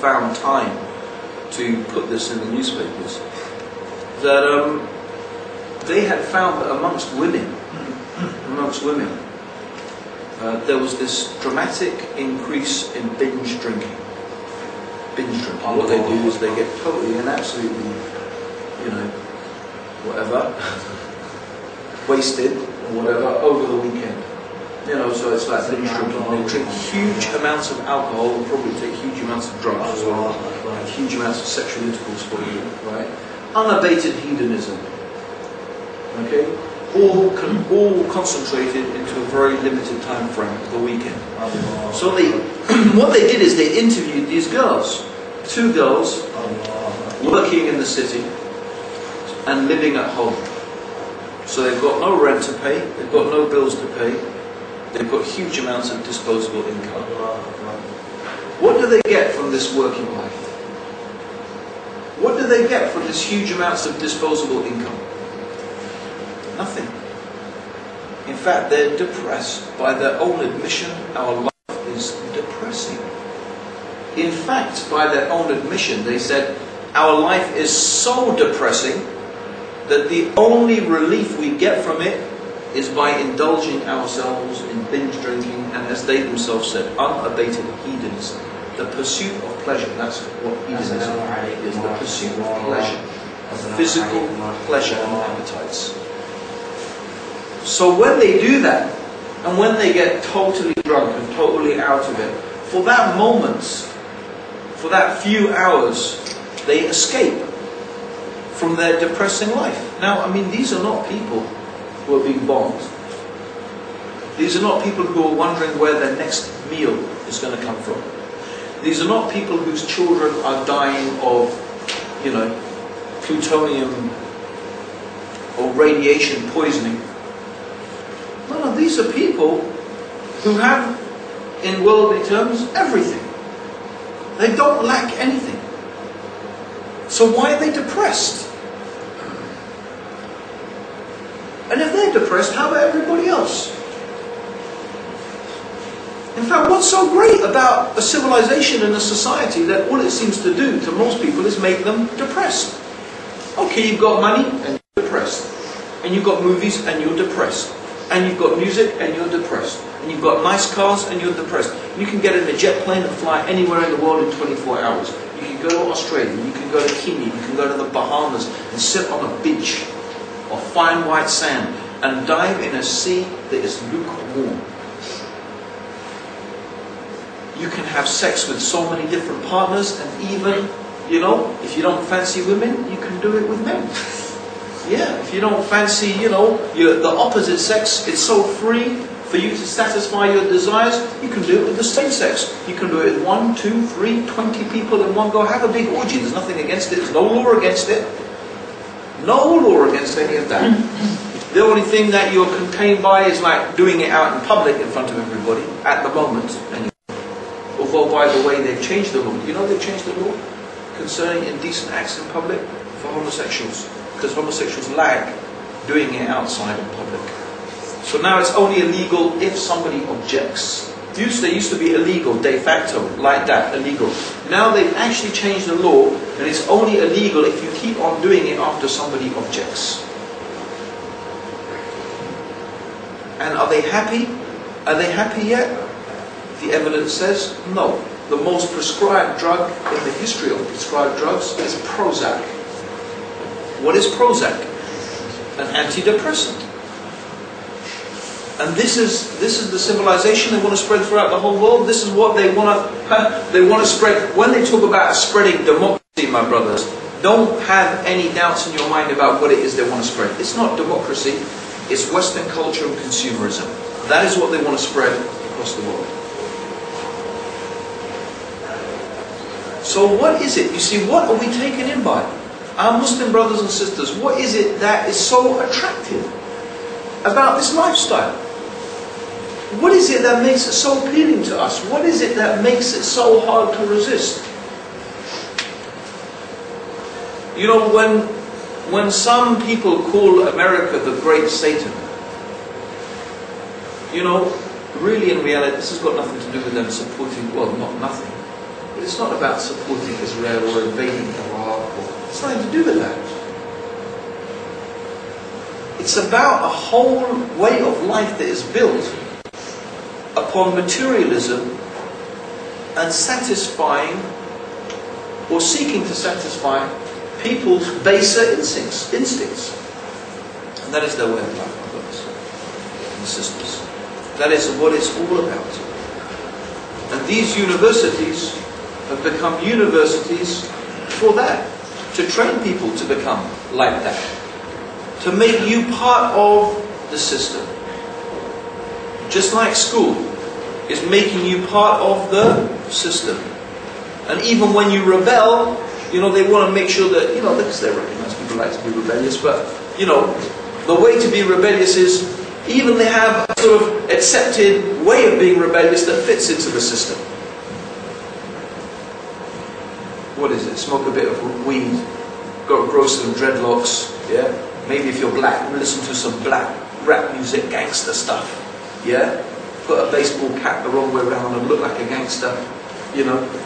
found time to put this in the newspapers, that they had found that amongst women, there was this dramatic increase in binge drinking. What they do is they get totally and absolutely, you know, whatever, wasted or whatever over the weekend. You know, so it's like binge drinking. They drink huge amounts of alcohol and probably take huge amounts of drugs as well, and huge amounts of sexual intercourse for you, right? Unabated hedonism. Okay? All concentrated into a very limited time frame, the weekend. So what they did is they interviewed these girls, 2 girls, working in the city and living at home. So they've got no rent to pay, they've got no bills to pay, they've got huge amounts of disposable income. What do they get from this working life? What do they get from this huge amounts of disposable income? Nothing. In fact, they're depressed. By their own admission, our life is depressing. In fact, by their own admission, they said, our life is so depressing that the only relief we get from it is by indulging ourselves in binge drinking and, as they themselves said, unabated hedonism. The pursuit of pleasure. That's what hedonism is. The pursuit of pleasure. Of physical pleasure and appetites. So when they do that, and when they get totally drunk and totally out of it, for that moment, for that few hours, they escape from their depressing life. Now, I mean, these are not people who are being bombed. These are not people who are wondering where their next meal is going to come from. These are not people whose children are dying of, you know, plutonium or radiation poisoning. No, these are people who have, in worldly terms, everything. They don't lack anything. So why are they depressed? And if they're depressed, how about everybody else? In fact, what's so great about a civilization and a society that all it seems to do to most people is make them depressed? Okay, you've got money and you're depressed. And you've got movies and you're depressed. And you've got music and you're depressed. And you've got nice cars and you're depressed. You can get in a jet plane and fly anywhere in the world in 24 hours. You can go to Australia, you can go to Kenya, you can go to the Bahamas and sit on a beach of fine white sand and dive in a sea that is lukewarm. You can have sex with so many different partners, and even, you know, if you don't fancy women, you can do it with men. Yeah, if you don't fancy, you know, the opposite sex, it's so free for you to satisfy your desires, you can do it with the same sex. You can do it with 1, 2, 3, 20 people in one go. Have a big orgy. There's nothing against it. There's no law against it. No law against any of that. The only thing that you're contained by is like doing it out in public in front of everybody at the moment. Although, by the way, they've changed the law. You know they've changed the law concerning indecent acts in public for homosexuals. Because homosexuals lag doing it outside in public. So now it's only illegal if somebody objects. They used to be illegal, de facto, like that, illegal. Now they've actually changed the law, and it's only illegal if you keep on doing it after somebody objects. And are they happy? Are they happy yet? The evidence says no. The most prescribed drug in the history of prescribed drugs is Prozac. What is Prozac? An antidepressant. And this is the civilization they want to spread throughout the whole world. This is what they want to spread. When they talk about spreading democracy, my brothers, don't have any doubts in your mind about what it is they want to spread. It's not democracy, it's Western culture and consumerism. That is what they want to spread across the world. So what is it? You see, what are we taken in by? Our Muslim brothers and sisters, what is it that is so attractive about this lifestyle? What is it that makes it so appealing to us? What is it that makes it so hard to resist? You know, when some people call America the Great Satan, you know, really in reality, this has got nothing to do with them supporting, well, not nothing. But it's not about supporting Israel or invading Iraq. It's nothing to do with that. It's about a whole way of life that is built upon materialism and satisfying or seeking to satisfy people's baser instincts. And that is their way of life, my brothers and sisters. That is what it's all about. And these universities have become universities for that. To train people to become like that. To make you part of the system. Just like school is making you part of the system. And even when you rebel, they want to make sure that, because they recognize people like to be rebellious, but, the way to be rebellious is, even they have a sort of accepted way of being rebellious that fits into the system. What is it? Smoke a bit of weed, grow some dreadlocks, yeah? Maybe if you're black, listen to some black rap music, gangster stuff, yeah? Put a baseball cap the wrong way around and look like a gangster.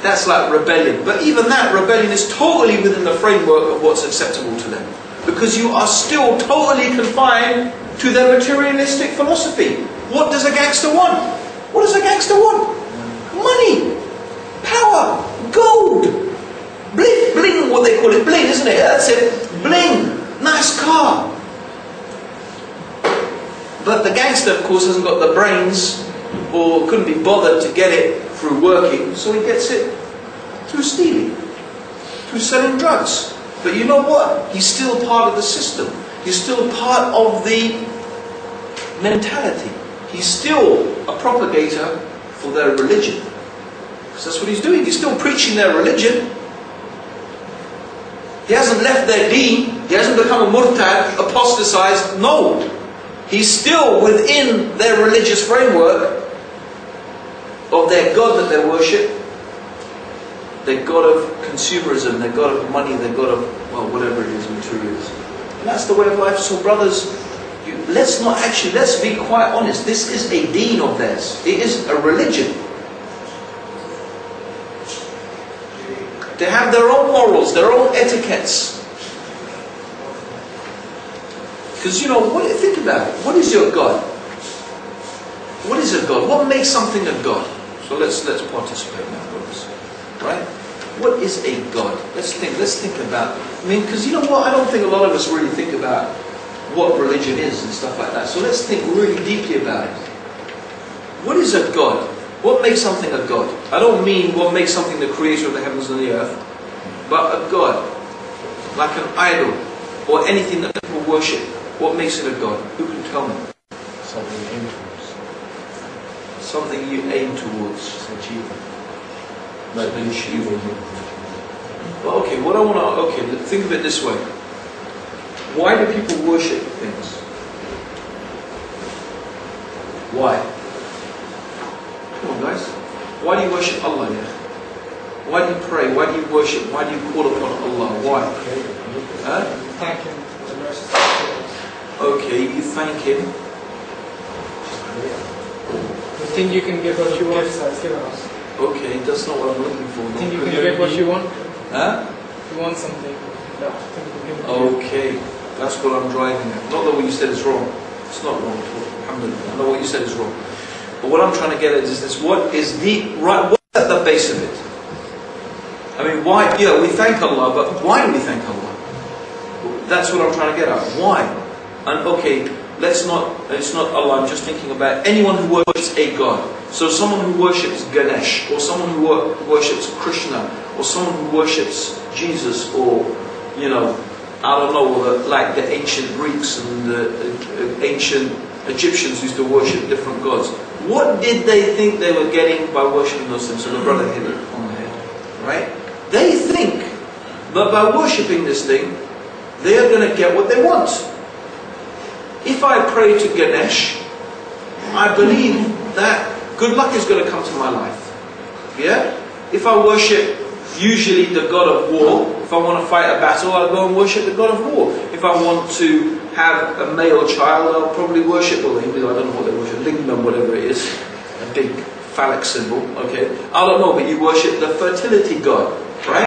That's like rebellion. But even that rebellion is totally within the framework of what's acceptable to them. Because you are still totally confined to their materialistic philosophy. What does a gangster want? What does a gangster want? Money, power, gold, bling, bling, what they call it, bling, isn't it? That's it, bling, nice car. But the gangster, of course, hasn't got the brains or couldn't be bothered to get it through working, so he gets it through stealing, through selling drugs. But you know what? He's still part of the system. He's still part of the mentality. He's still a propagator for their religion. Because that's what he's doing. He's still preaching their religion. He hasn't left their deen. He hasn't become a murtad, apostatized. No. He's still within their religious framework of their God that they worship. Their God of consumerism, their God of money, their God of, whatever it is, materialism. And that's the way of life. So brothers, let's be quite honest. This is a deen of theirs. It is a religion. They have their own morals, their own etiquettes. Because think about it. What is your God? What is a God? What makes something a God? So let's participate now, brothers. Right? What is a God? Let's think about. Because you know what? I don't think a lot of us really think about what religion is and stuff like that. So let's think really deeply about it. What is a God? What makes something a God? I don't mean what makes something the creator of the heavens and the earth, but a God, like an idol, or anything that people worship. What makes it a God? Who can tell me? Something you aim towards. Something you aim towards. It's an achievement. Like an achievement. Well, okay, think of it this way. Why do people worship things? Why? Come on, guys. Why do you worship Allah? Yeah? Why do you pray? Why do you worship? Why do you call upon Allah? Why? Huh? Thank Him for the mercy. Okay, you thank Him. You think you can get what you want? Okay, that's not what I'm looking for. Think you can get what you want? Huh? You want something? No. Okay, that's what I'm driving at. Not that what you said is wrong. It's not wrong at all. Alhamdulillah. I know what you said is wrong. But what I'm trying to get at is this: what's at the base of it? Why? Yeah, we thank Allah, but why do we thank Allah? That's what I'm trying to get at. Why? And okay, it's not Allah, I'm just thinking about anyone who worships a God. So someone who worships Ganesh, or someone who worships Krishna, or someone who worships Jesus, or, like the ancient Greeks and the ancient Egyptians used to worship different gods. What did they think they were getting by worshipping those things? So the brother hit it on the head. Right? They think that by worshipping this thing, they are going to get what they want. If I pray to Ganesh, I believe that good luck is going to come to my life. Yeah? If I worship usually the god of war, if I want to fight a battle, I'll go and worship the god of war. If I want to have a male child, I'll probably worship, I don't know what they worship, lingam, whatever it is, a big phallic symbol, okay? I don't know, but you worship the fertility god.